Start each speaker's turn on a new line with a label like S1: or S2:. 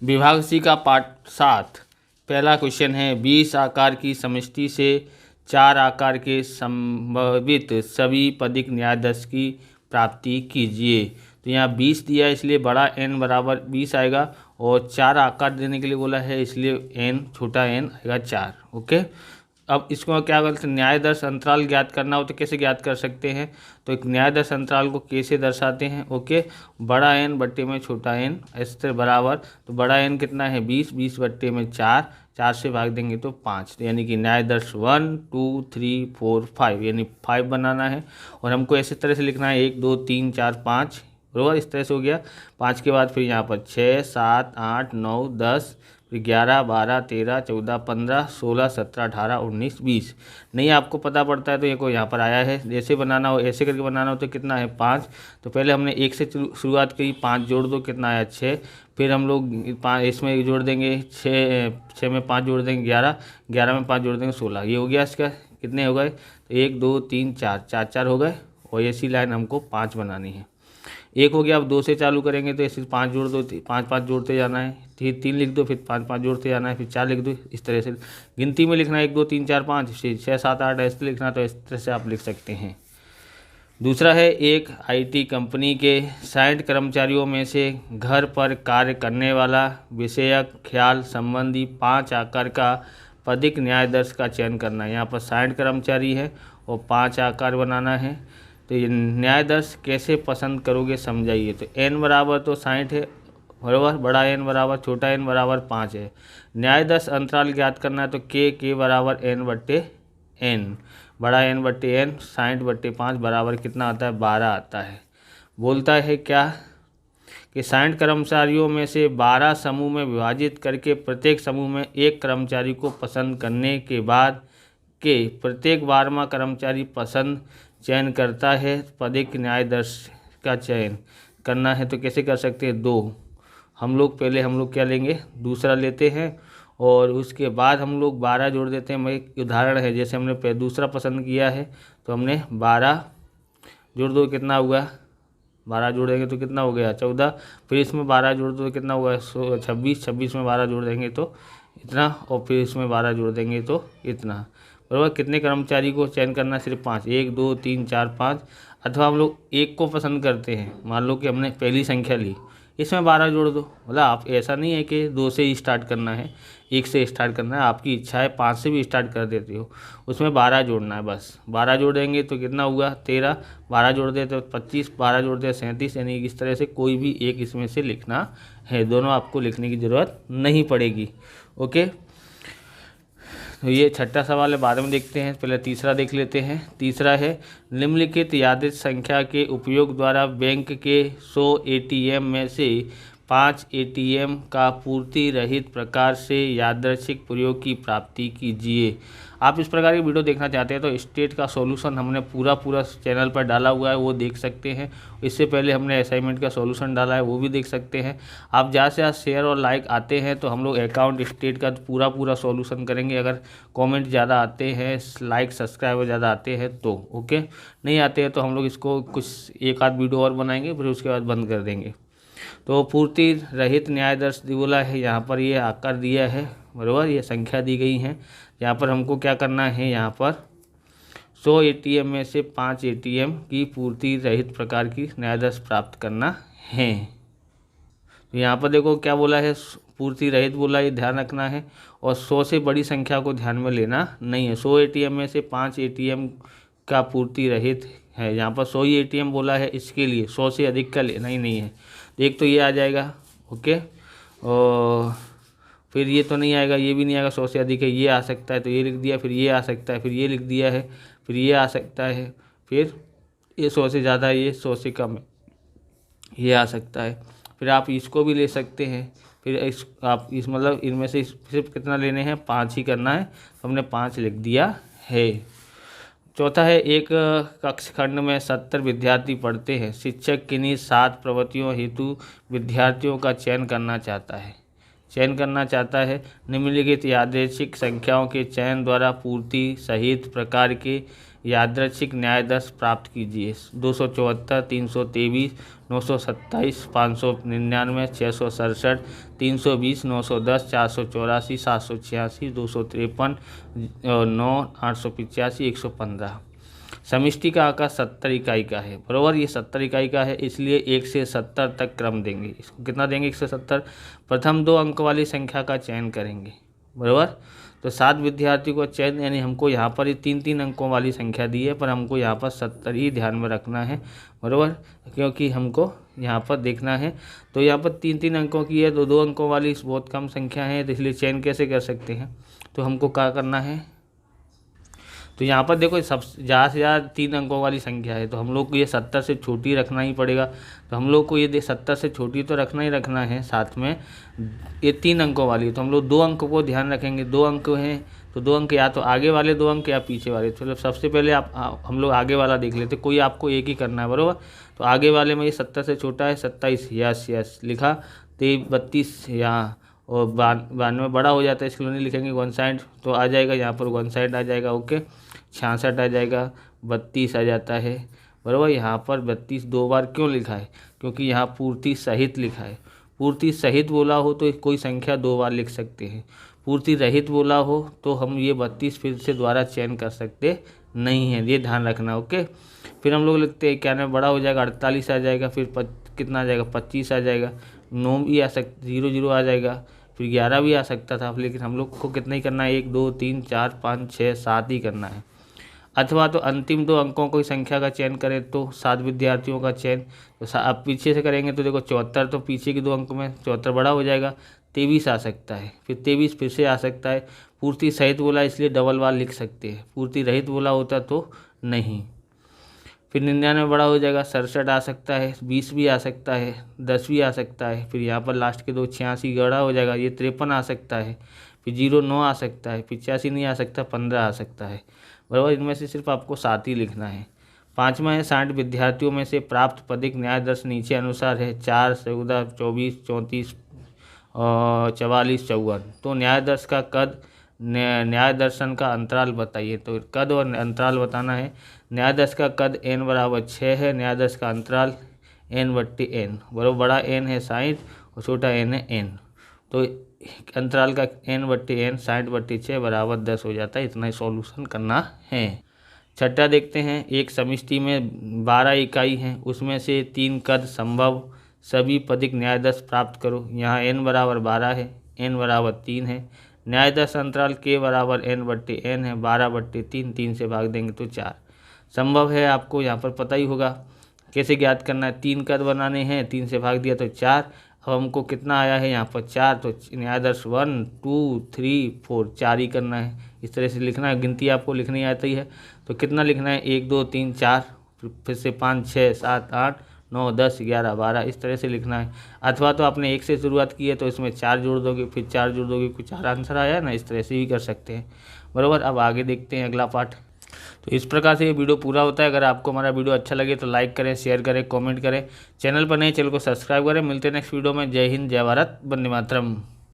S1: विभाग सी का पाठ 7 पहला क्वेश्चन है 20 आकार की समष्टि से 4 आकार के संभावित सभी पदिक न्यायाधीश की प्राप्ति कीजिए। तो यहाँ 20 दिया है इसलिए बड़ा n बराबर 20 आएगा और 4 आकार देने के लिए बोला है इसलिए n छोटा n आएगा 4। ओके, अब इसको क्या करते हैं, न्यायदर्श अंतराल ज्ञात करना हो तो कैसे ज्ञात कर सकते हैं। तो एक न्यायदर्श अंतराल को कैसे दर्शाते हैं। ओके, बड़ा एन बट्टे में छोटा एन ऐसे बराबर, तो बड़ा एन कितना है 20, 20 बट्टे में 4, 4 से भाग देंगे तो 5, तो यानी कि न्यायदर्श 1 2 3 4 5 यानी 5 बनाना है। और हमको ऐसे तरह से लिखना है 1 2 3 4 5 बराबर, इस तरह से हो गया। 5 के बाद फिर यहाँ पर 6 7 8 9 10 फिर 11 12 13 14 15 16 17 18 19 20। नहीं आपको पता पड़ता है तो ये को यहाँ पर आया है, जैसे बनाना हो ऐसे करके बनाना हो तो कितना है 5। तो पहले हमने 1 से शुरुआत की, 5 जोड़ दो कितना आया 6। फिर हम लोग 5 इसमें जोड़ देंगे 6 में 5 जोड़ देंगे 11, 11 में 5 जोड़ देंगे 16। ये हो गया इसका, कितने हो गए तो 1 2 3 4 4 4 हो गए। और ऐसी लाइन हमको 5 बनानी है। एक हो गया, अब 2 से चालू करेंगे तो ऐसे 5 जोड़ दो, 5 5 जोड़ते जाना है, फिर 3 लिख दो, फिर 5 5 जोड़ते जाना है, फिर 4 लिख दो। इस तरह से गिनती में लिखना है 1 2 3 4 5 6 7 8 ऐसे लिखना, तो इस तरह से आप लिख सकते हैं। दूसरा है एक आईटी कंपनी के 60 कर्मचारियों में से घर पर कार्य करने वाला विषयक ख्याल संबंधी 5 आकार का पदिक न्यायाधीश का चयन करना है। यहाँ पर 60 कर्मचारी है और 5 आकार बनाना है। तो ये न्यायाधीश कैसे पसंद करोगे समझाइए। तो n बराबर तो 60 है बराबर, बड़ा n बराबर छोटा n बराबर 5 है। न्यायाधीश अंतराल ज्ञात करना है तो k बराबर n बट्टे n, बड़ा n बट्टे n 60 बट्टे 5 बराबर कितना आता है 12 आता है। बोलता है क्या कि 60 कर्मचारियों में से 12 समूह में विभाजित करके प्रत्येक समूह में एक कर्मचारी को पसंद करने के बाद के प्रत्येक 12वां कर्मचारी पसंद चयन करता है। पदिक न्यायाधीश का चयन करना है तो कैसे कर सकते हैं, 2 हम लोग क्या लेंगे, दूसरा लेते हैं और उसके बाद हम लोग 12 जोड़ देते हैं। मैं एक उदाहरण है, जैसे हमने दूसरा पसंद किया है तो हमने 12 जोड़ दो कितना हुआ 12 जोड़ेंगे तो कितना हो गया 14। फिर इसमें 12 जोड़ दो तो कितना हुआ 26, 26 में 12 जोड़ देंगे तो इतना, और फिर इसमें 12 जोड़ देंगे तो इतना बराबर। कितने कर्मचारी को चयन करना, सिर्फ 5, 1 2 3 4 5। अथवा हम लोग एक को पसंद करते हैं, मान लो कि हमने पहली संख्या ली, इसमें 12 जोड़ दो। मतलब आप ऐसा नहीं है कि 2 से ही स्टार्ट करना है, 1 से स्टार्ट करना है, आपकी इच्छा है 5 से भी स्टार्ट कर देते हो, उसमें 12 जोड़ना है बस। 12 जोड़ देंगे तो कितना हुआ 13, 12 जोड़ दे तो 25, 12 जोड़ दे 37, यानी इस तरह से कोई भी एक इसमें से लिखना है, दोनों आपको लिखने की ज़रूरत नहीं पड़ेगी। ओके, तो ये छठा सवाल है, बाद में देखते हैं, पहले तीसरा देख लेते हैं। तीसरा है निम्नलिखित यादृच्छिक संख्या के उपयोग द्वारा बैंक के 100 एटीएम में से 5 एटीएम का पूर्ति रहित प्रकार से यादृच्छिक प्रयोग की प्राप्ति कीजिए। आप इस प्रकार की वीडियो देखना चाहते हैं तो स्टेट का सॉल्यूशन हमने पूरा चैनल पर डाला हुआ है, वो देख सकते हैं। इससे पहले हमने असाइनमेंट का सॉल्यूशन डाला है, वो भी देख सकते हैं। आप ज़्यादा से ज़्यादा शेयर और लाइक आते हैं तो हम लोग अकाउंट स्टेट का पूरा सॉल्यूशन करेंगे। अगर कमेंट ज़्यादा आते हैं, लाइक सब्सक्राइबर ज़्यादा आते हैं तो ओके, नहीं आते हैं तो हम लोग इसको कुछ एक आध वीडियो और बनाएंगे, फिर उसके बाद बंद कर देंगे। तो पूर्ति रहित न्यायाधीश बोला है, यहाँ पर ये आकार दिया है बराबर, ये संख्या दी गई है। यहाँ पर हमको क्या करना है, यहाँ पर 100 एटीएम में से 5 एटीएम की पूर्ति रहित प्रकार की न्यायाधीश प्राप्त करना है। तो यहाँ पर देखो क्या बोला है, पूर्ति रहित बोला, ये ध्यान रखना है। और 100 से बड़ी संख्या को ध्यान में लेना नहीं है। 100 एटीएम में से 5 एटीएम का पूर्ति रहित है, यहाँ पर 100 ही एटीएम बोला है, इसके लिए 100 से अधिक का लेना ही नहीं है। एक तो ये आ जाएगा ओके, और फिर ये तो नहीं आएगा, ये भी नहीं आएगा, 100 से अधिक है, ये आ सकता है तो ये लिख दिया, फिर ये आ सकता है, फिर ये लिख दिया है, फिर ये आ सकता है, फिर ये 100 से ज़्यादा है, ये 100 से कम है, ये आ सकता है। फिर आप इसको भी ले सकते हैं, फिर आप इस मतलब इनमें से सिर्फ कितना लेने हैं, 5 ही करना है, तो हमने 5 लिख दिया है। चौथा है एक कक्ष खंड में 70 विद्यार्थी पढ़ते हैं। शिक्षक किन्हीं 7 प्रवृत्तियों हेतु विद्यार्थियों का चयन करना चाहता है। निम्नलिखित यादृच्छिक संख्याओं के चयन द्वारा पूर्ति सहित प्रकार के यादृच्छिक न्याय दर प्राप्त कीजिए। 274, 323, 927, 599, 667, 320, 910, 484, 786, 253, 9, 885, 115। समिष्टि का आकार 70 इकाई का है, बराबर। ये 70 इकाई का है, इसलिए 1 से 70 तक क्रम देंगे। इसको कितना देंगे? 1 से 70। प्रथम 2 अंक वाली संख्या का चयन करेंगे, बराबर। तो 7 विद्यार्थियों का चयन, यानी हमको यहाँ पर ये 3-3 अंकों वाली संख्या दी है, पर हमको यहाँ पर 70 ही ध्यान में रखना है, बराबर, क्योंकि हमको यहाँ पर देखना है। तो यहाँ पर 3-3 अंकों की है, तो 2 अंकों वाली बहुत कम संख्या है, तो इसलिए चयन कैसे कर सकते हैं? तो हमको क्या करना है? तो यहाँ पर देखो सब ज़्यादा से ज़्यादा 3 अंकों वाली संख्या है, तो हम लोग को ये 70 से छोटी रखना ही पड़ेगा। तो हम लोग को ये 70 से छोटी तो रखना ही रखना है, साथ में ये 3 अंकों वाली, तो हम लोग 2 अंकों को ध्यान रखेंगे। 2 अंक हैं, तो 2 अंक या तो आगे वाले 2 अंक या पीछे वाले। चलो सबसे पहले हम लोग आगे वाला देख लेते, कोई आपको एक ही करना है, बराबर। तो आगे वाले में ये 70 से छोटा है, 27, यस लिखा। 32 यहाँ, और 92 बड़ा हो जाता है, इसके लिए नहीं लिखेंगे, 59 तो आ जाएगा, यहाँ पर 59 आ जाएगा, ओके। 66 आ जाएगा, 32 आ जाता है, बराबर। यहाँ पर 32 2 बार क्यों लिखा है? क्योंकि यहाँ पूर्ति सहित लिखा है। पूर्ति सहित बोला हो तो कोई संख्या 2 बार लिख सकते हैं, पूर्ति रहित बोला हो तो हम ये 32 फिर से दोबारा चयन कर सकते नहीं हैं, ये ध्यान रखना, ओके। फिर हम लोग लिखते हैं 91 बड़ा हो जाएगा, 48 आ जाएगा, फिर कितना आ जाएगा? 25 आ जाएगा, 9 भी आ सकता, 00 आ जाएगा, फिर 11 भी आ सकता था, लेकिन हम लोग को कितना ही करना है? 1 2 3 4 5 6 7 ही करना है। अथवा तो अंतिम 2 अंकों की संख्या का चयन करें, तो 7 विद्यार्थियों का चयन, तो अब पीछे से करेंगे तो देखो 74, तो पीछे के 2 अंक में 74 बड़ा हो जाएगा, 23 आ सकता है, फिर 23 फिर से आ सकता है। पूर्ति सहित बोला इसलिए डबल बार लिख सकते हैं, पूर्ति रहित बोला होता तो नहीं। फिर 99 बड़ा हो जाएगा, 67 आ सकता है, 20 भी आ सकता है, 10 भी आ सकता है, फिर यहाँ पर लास्ट के 2 86 बड़ा हो जाएगा, ये 53 आ सकता है, फिर 09 आ सकता है, 85 नहीं आ सकता, 15 आ सकता है, बराबर। इनमें से सिर्फ आपको 7 ही लिखना है। 5वां है 60 विद्यार्थियों में से प्राप्त पदिक न्याय दर्श नीचे अनुसार है, 4, 14, 24, 34, 44, 54। तो न्याय दर्श का कद, न्याय दर्शन का अंतराल बताइए। तो कद और अंतराल बताना है। न्याय दर्श का कद n बराबर 6 है, न्याय दर्श का अंतराल n/n, बराबर। बड़ा n है 60 और छोटा n है n, तो अंतराल का n/n 60/6 बराबर 10 हो जाता है। इतना ही सॉल्यूशन करना है। छठा देखते हैं, एक समिष्टि में 12 इकाई हैं, उसमें से 3 कद संभव सभी पदिक न्याय दर्श प्राप्त करो। यहाँ n बराबर 12 है, n बराबर 3 है, न्याय दर्श अंतराल k बराबर n/n है, 12/3, 3 से भाग देंगे तो 4 संभव है। आपको यहाँ पर पता ही होगा कैसे ज्ञात करना है। 3 कद बनाने हैं, 3 से भाग दिया तो 4। अब हमको कितना आया है यहाँ पर? 4, तो न्याय दर्श 1 2 3 4 4 ही करना है। इस तरह से लिखना है, गिनती आपको लिखनी आती है तो कितना लिखना है? 1 2 3 4, फिर से 5 6 7 8 9 10 11 12, इस तरह से लिखना है। अथवा तो आपने 1 से शुरुआत की है तो इसमें 4 जोड़ दोगे, फिर 4 जोड़ दोगे, कुछ 4 आंसर आया ना, इस तरह से भी कर सकते हैं, बराबर। अब आगे देखते हैं अगला पार्ट। तो इस प्रकार से ये वीडियो पूरा होता है। अगर आपको हमारा वीडियो अच्छा लगे तो लाइक करें, शेयर करें, कमेंट करें। चैनल पर नए चैनल को सब्सक्राइब करें। मिलते हैं नेक्स्ट वीडियो में। जय हिंद, जय भारत, वंदे मातरम।